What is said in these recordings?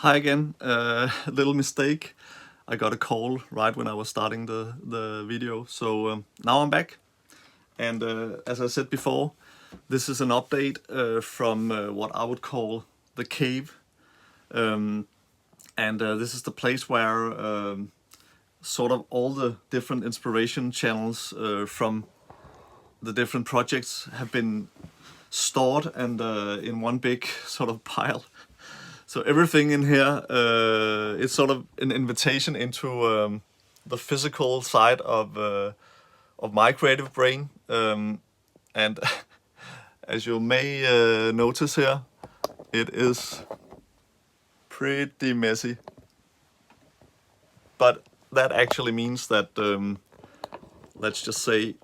Hi again. A little mistake. I got a call right when I was starting the video. So now I'm back. And as I said before, this is an update from what I would call the cave. Um, and this is the place where sort of all the different inspiration channels from the different projects have been stored and in one big sort of pile. So everything in here is sort of an invitation into the physical side of my creative brain, and as you may notice here, it is pretty messy. But that actually means that let's just say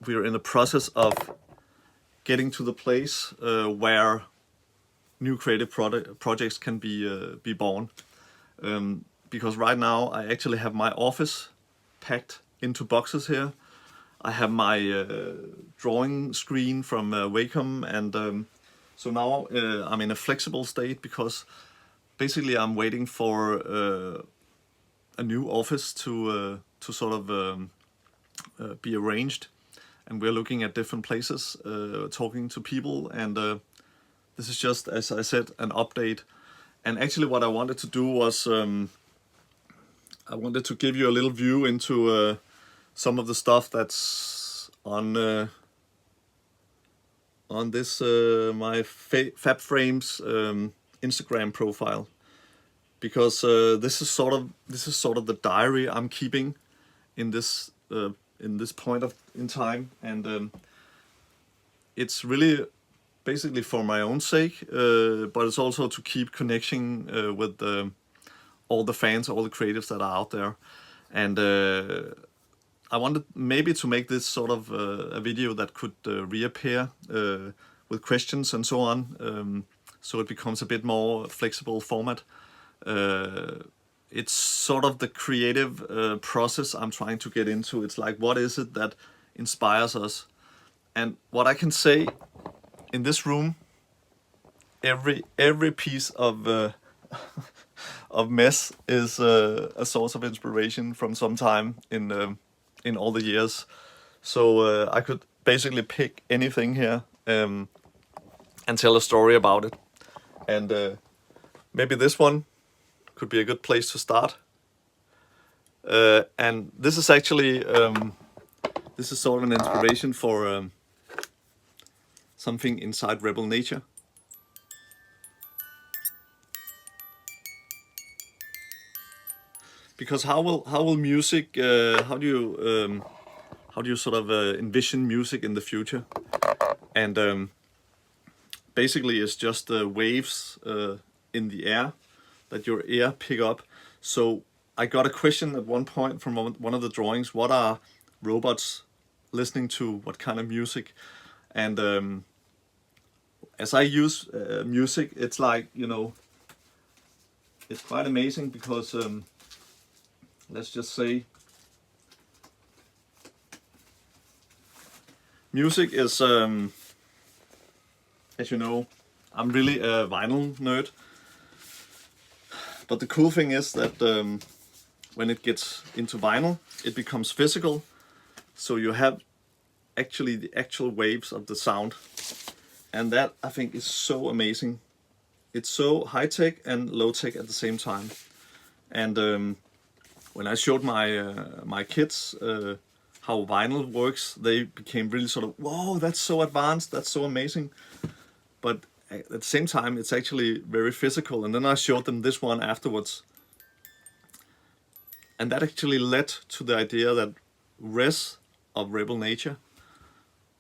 we're in the process of getting to the place where new creative projects can be born. Because right now I actually have my office packed into boxes here. I have my drawing screen from Wacom, and so now I'm in a flexible state because basically I'm waiting for a new office to sort of be arranged, and we're looking at different places, talking to people, and this is just, as I said, an update. And actually what I wanted to do was I wanted to give you a little view into some of the stuff that's on this my Fab Frames Instagram profile, because this is sort of the diary I'm keeping in this point in time, and it's really basically for my own sake, but it's also to keep connecting with all the fans, all the creatives that are out there. And I wanted maybe to make this sort of a video that could reappear with questions and so on, so it becomes a bit more flexible format. It's sort of the creative process I'm trying to get into. It's like, what is it that inspires us? And what I can say, in this room, every piece of of mess is a source of inspiration from some time in all the years. So I could basically pick anything here and tell a story about it. And maybe this one could be a good place to start. And this is actually this is sort of an inspiration for something inside Rebel Nature. Because how will music? How do you sort of envision music in the future? And basically, it's just waves in the air that your ear pick up. So I got a question at one point from one of the drawings: what are robots listening to? What kind of music? And as I use music, it's like, it's quite amazing because let's just say music is, as you know, I'm really a vinyl nerd. But the cool thing is that when it gets into vinyl, it becomes physical. So you have actually the actual waves of the sound. And that, I think, is so amazing. It's so high-tech and low-tech at the same time. And when I showed my kids how vinyl works, they became really sort of, whoa, that's so advanced, that's so amazing. But at the same time, it's actually very physical. And then I showed them this one afterwards. And that actually led to the idea that Res of Rebel Nature,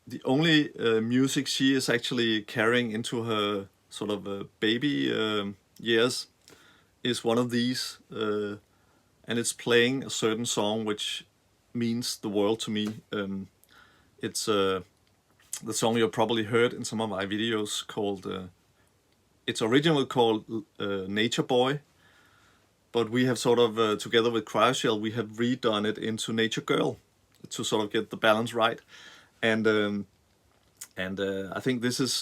the only music she is actually carrying into her sort of baby years is one of these. And it's playing a certain song which means the world to me. It's the song you probably heard in some of my videos called, it's originally called Nature Boy, but we have sort of, together with Cryoshell, we have redone it into Nature Girl to sort of get the balance right. And I think this is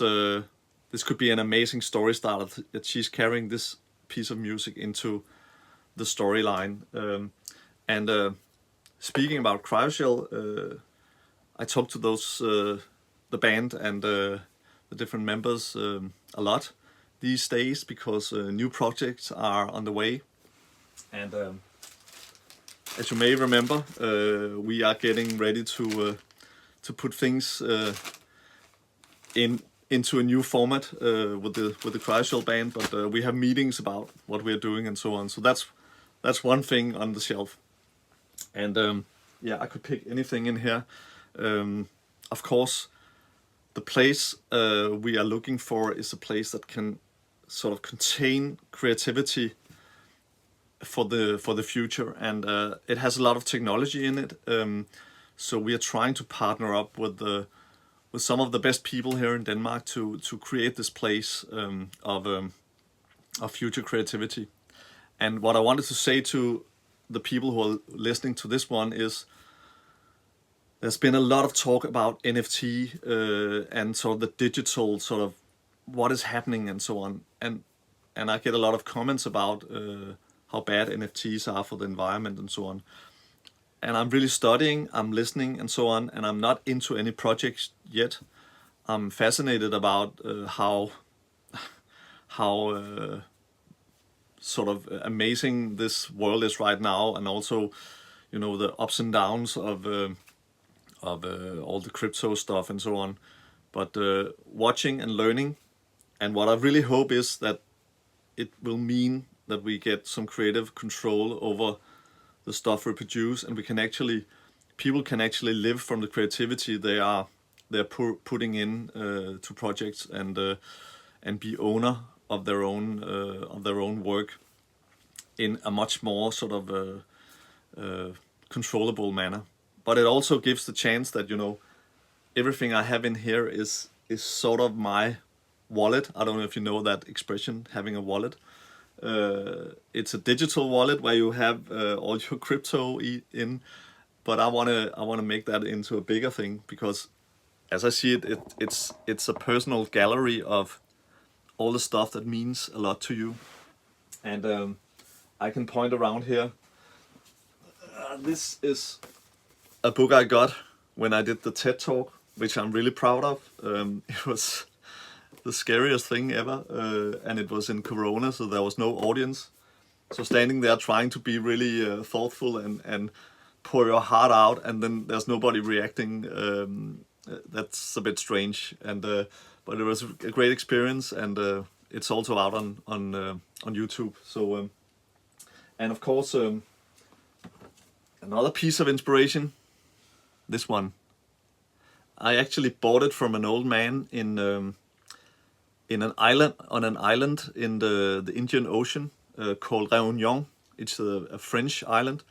this could be an amazing story starter, that she's carrying this piece of music into the storyline. And speaking about Cryoshell, I talked to the band and the different members a lot these days, because new projects are on the way. And as you may remember, we are getting ready to put things into a new format with the Cryoshell band. But we have meetings about what we are doing and so on. So that's one thing on the shelf. And yeah, I could pick anything in here. Of course, the place we are looking for is a place that can sort of contain creativity for the future, and it has a lot of technology in it. So we are trying to partner up with some of the best people here in Denmark to create this place of future creativity. And what I wanted to say to the people who are listening to this one is, there's been a lot of talk about NFT and sort of the digital sort of what is happening and so on. And I get a lot of comments about how bad NFTs are for the environment and so on. And I'm really studying, I'm listening and so on, and I'm not into any projects yet. I'm fascinated about how sort of amazing this world is right now, and also, you know, the ups and downs of all the crypto stuff and so on. But watching and learning, and what I really hope is that it will mean that we get some creative control over the stuff we produce, and people can actually live from the creativity they're putting in to projects, and be owner of their own work in a much more sort of controllable manner. But it also gives the chance that, you know, everything I have in here is sort of my wallet. I don't know if you know that expression, having a wallet. It's a digital wallet where you have all your crypto in, but I wanna make that into a bigger thing, because as I see it, it's a personal gallery of all the stuff that means a lot to you. And I can point around here. This is a book I got when I did the TED Talk, which I'm really proud of. It was the scariest thing ever, and it was in Corona, so there was no audience. So standing there trying to be really thoughtful and pour your heart out, and then there's nobody reacting, that's a bit strange. And but it was a great experience, and it's also out on YouTube. So and of course, another piece of inspiration, this one. I actually bought it from an old man in an island in the Indian Ocean called Réunion. It's a French island,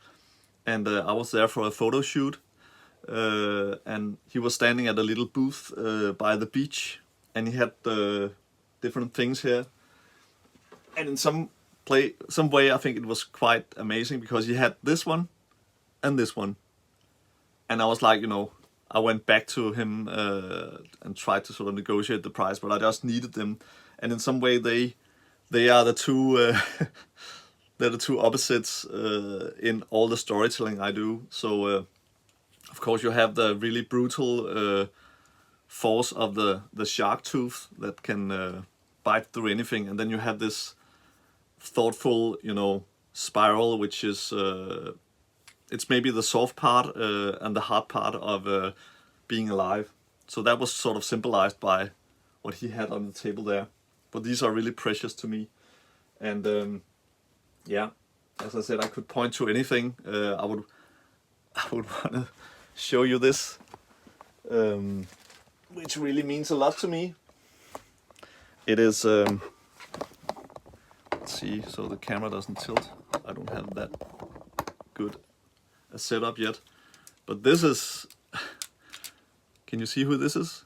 and I was there for a photo shoot. And he was standing at a little booth by the beach, and he had different things here. And in some way, I think it was quite amazing, because he had this one and this one. And I was like, you know, I went back to him and tried to sort of negotiate the price, but I just needed them. And in some way, they are the two they're the two opposites in all the storytelling I do. So of course you have the really brutal force of the shark tooth that can bite through anything, and then you have this thoughtful, you know, spiral, which is it's maybe the soft part and the hard part of being alive. So that was sort of symbolized by what he had on the table there. But these are really precious to me. And yeah, as I said, I could point to anything. I would want to show you this, which really means a lot to me. It is, let's see, so the camera doesn't tilt. I don't have that good a setup yet. But this is, can you see who this is?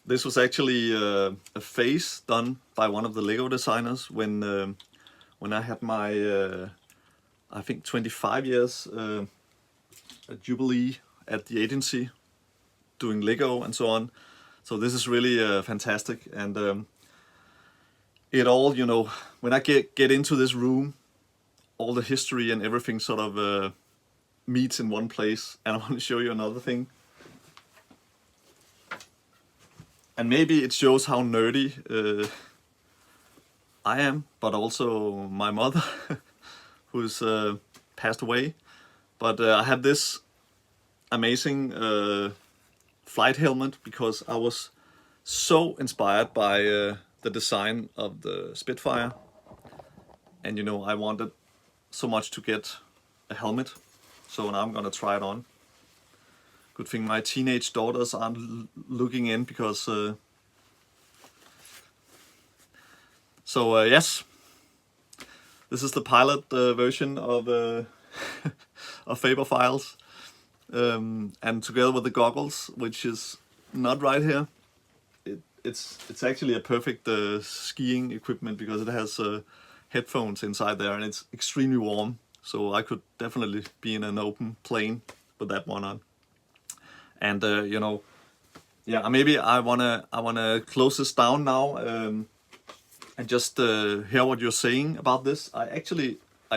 This was actually a face done by one of the Lego designers when I had my, I think 25 years jubilee at the agency, doing Lego and so on. So this is really fantastic, and it all, you know, when I get into this room, all the history and everything sort of meets in one place. And I want to show you another thing. And maybe it shows how nerdy I am, but also my mother, who's passed away. But I have this amazing flight helmet because I was so inspired by the design of the Spitfire. And you know, I wanted so much to get a helmet. So now I'm gonna try it on. Good thing my teenage daughters aren't looking in because... yes, this is the pilot version of of Faber Files, and together with the goggles, which is not right here, it's actually a perfect skiing equipment because it has headphones inside there, and it's extremely warm. So I could definitely be in an open plane with that one on. And you know, yeah, maybe I wanna close this down now. And just hear what you're saying about this. I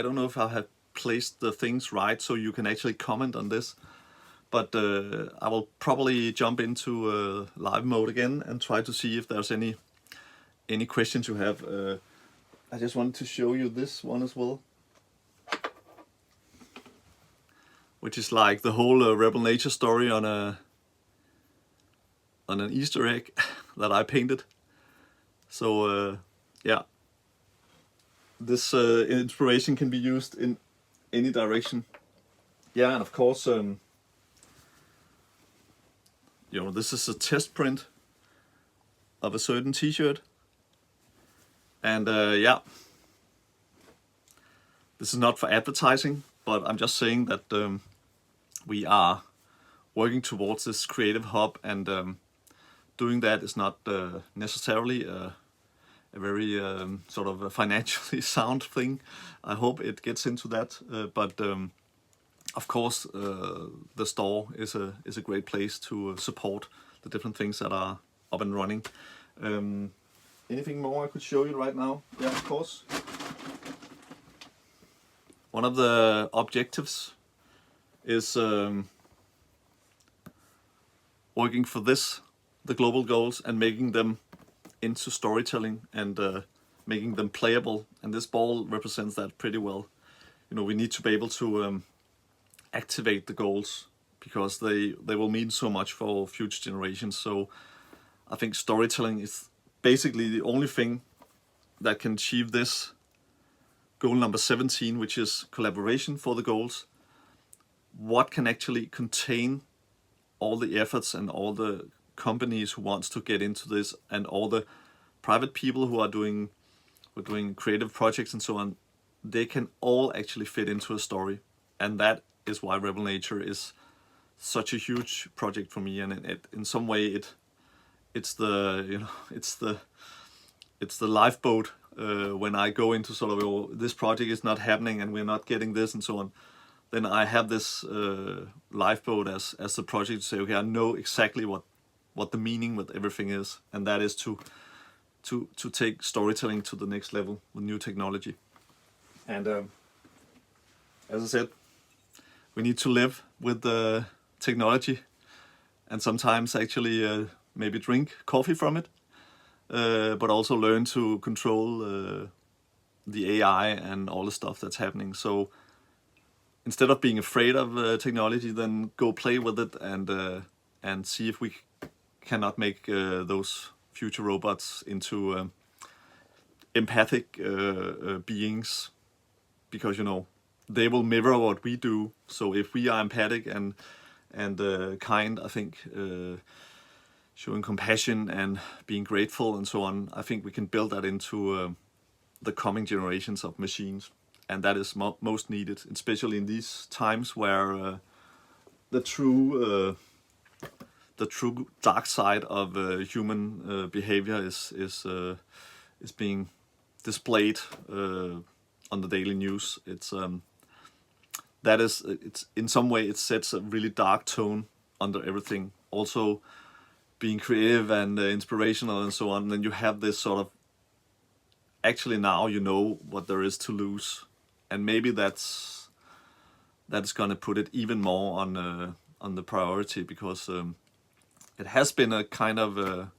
don't know if I have placed the things right so you can actually comment on this, but I will probably jump into live mode again and try to see if there's any questions you have. I just wanted to show you this one as well, which is like the whole Rebel Nature story on an Easter egg that I painted. So yeah, this inspiration can be used in any direction. Yeah, and of course, you know, this is a test print of a certain T-shirt, and yeah, this is not for advertising, but I'm just saying that we are working towards this creative hub, and doing that is not necessarily a very sort of a financially sound thing. I hope it gets into that, but of course the store is a great place to support the different things that are up and running. Anything more I could show you right now? Yeah, of course. One of the objectives is working for the global goals, and making them into storytelling, and making them playable. And this ball represents that pretty well. You know, we need to be able to activate the goals, because they will mean so much for future generations. So I think storytelling is basically the only thing that can achieve this goal number 17, which is collaboration for the goals. What can actually contain all the efforts and all the companies who wants to get into this, and all the private people who are doing creative projects and so on. They can all actually fit into a story, and that is why Rebel Nature is such a huge project for me. And it in some way it's the, you know, it's the lifeboat when I go into sort of, oh, this project is not happening and we're not getting this and so on. Then I have this lifeboat as the project to say, okay, I know exactly what the meaning with everything is, and that is to take storytelling to the next level with new technology. And as I said, we need to live with the technology, and sometimes actually maybe drink coffee from it, but also learn to control the AI and all the stuff that's happening. So instead of being afraid of technology, then go play with it, and see if we cannot make those future robots into empathic beings, because, you know, they will mirror what we do. So if we are empathic and kind, I think showing compassion and being grateful and so on, I think we can build that into the coming generations of machines. And that is most needed, especially in these times where the true dark side of human behavior is being displayed on the daily news. It's in some way it sets a really dark tone under everything. Also, being creative and inspirational and so on, then you have this sort of, actually now you know what there is to lose, and maybe that's gonna put it even more on the priority, because it has been a kind of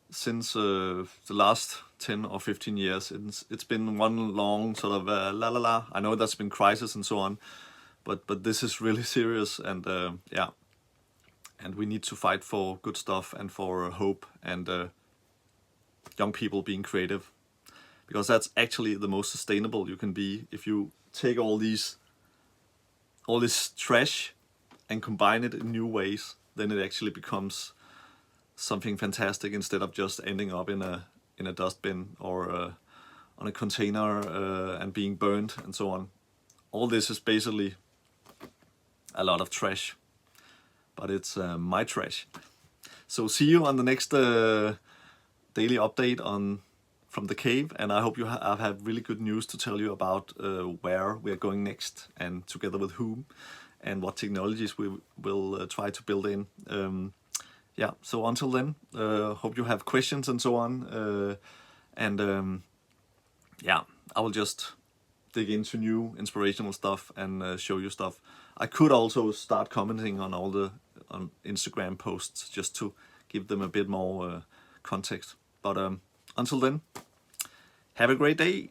since the last 10 or 15 years, it's been one long sort of la la la. I know there's been crisis and so on, but this is really serious, and yeah, and we need to fight for good stuff and for hope and young people being creative, because that's actually the most sustainable you can be. If you take all this trash and combine it in new ways, then it actually becomes something fantastic, instead of just ending up in a dustbin or on a container and being burned and so on. All this is basically a lot of trash, but it's my trash. So see you on the next daily update from the cave, and I hope I have really good news to tell you about where we are going next, and together with whom, and what technologies we will try to build in. Yeah, so until then, hope you have questions and so on, and yeah, I will just dig into new inspirational stuff and show you stuff. I could also start commenting on all the Instagram posts, just to give them a bit more context. But until then, have a great day.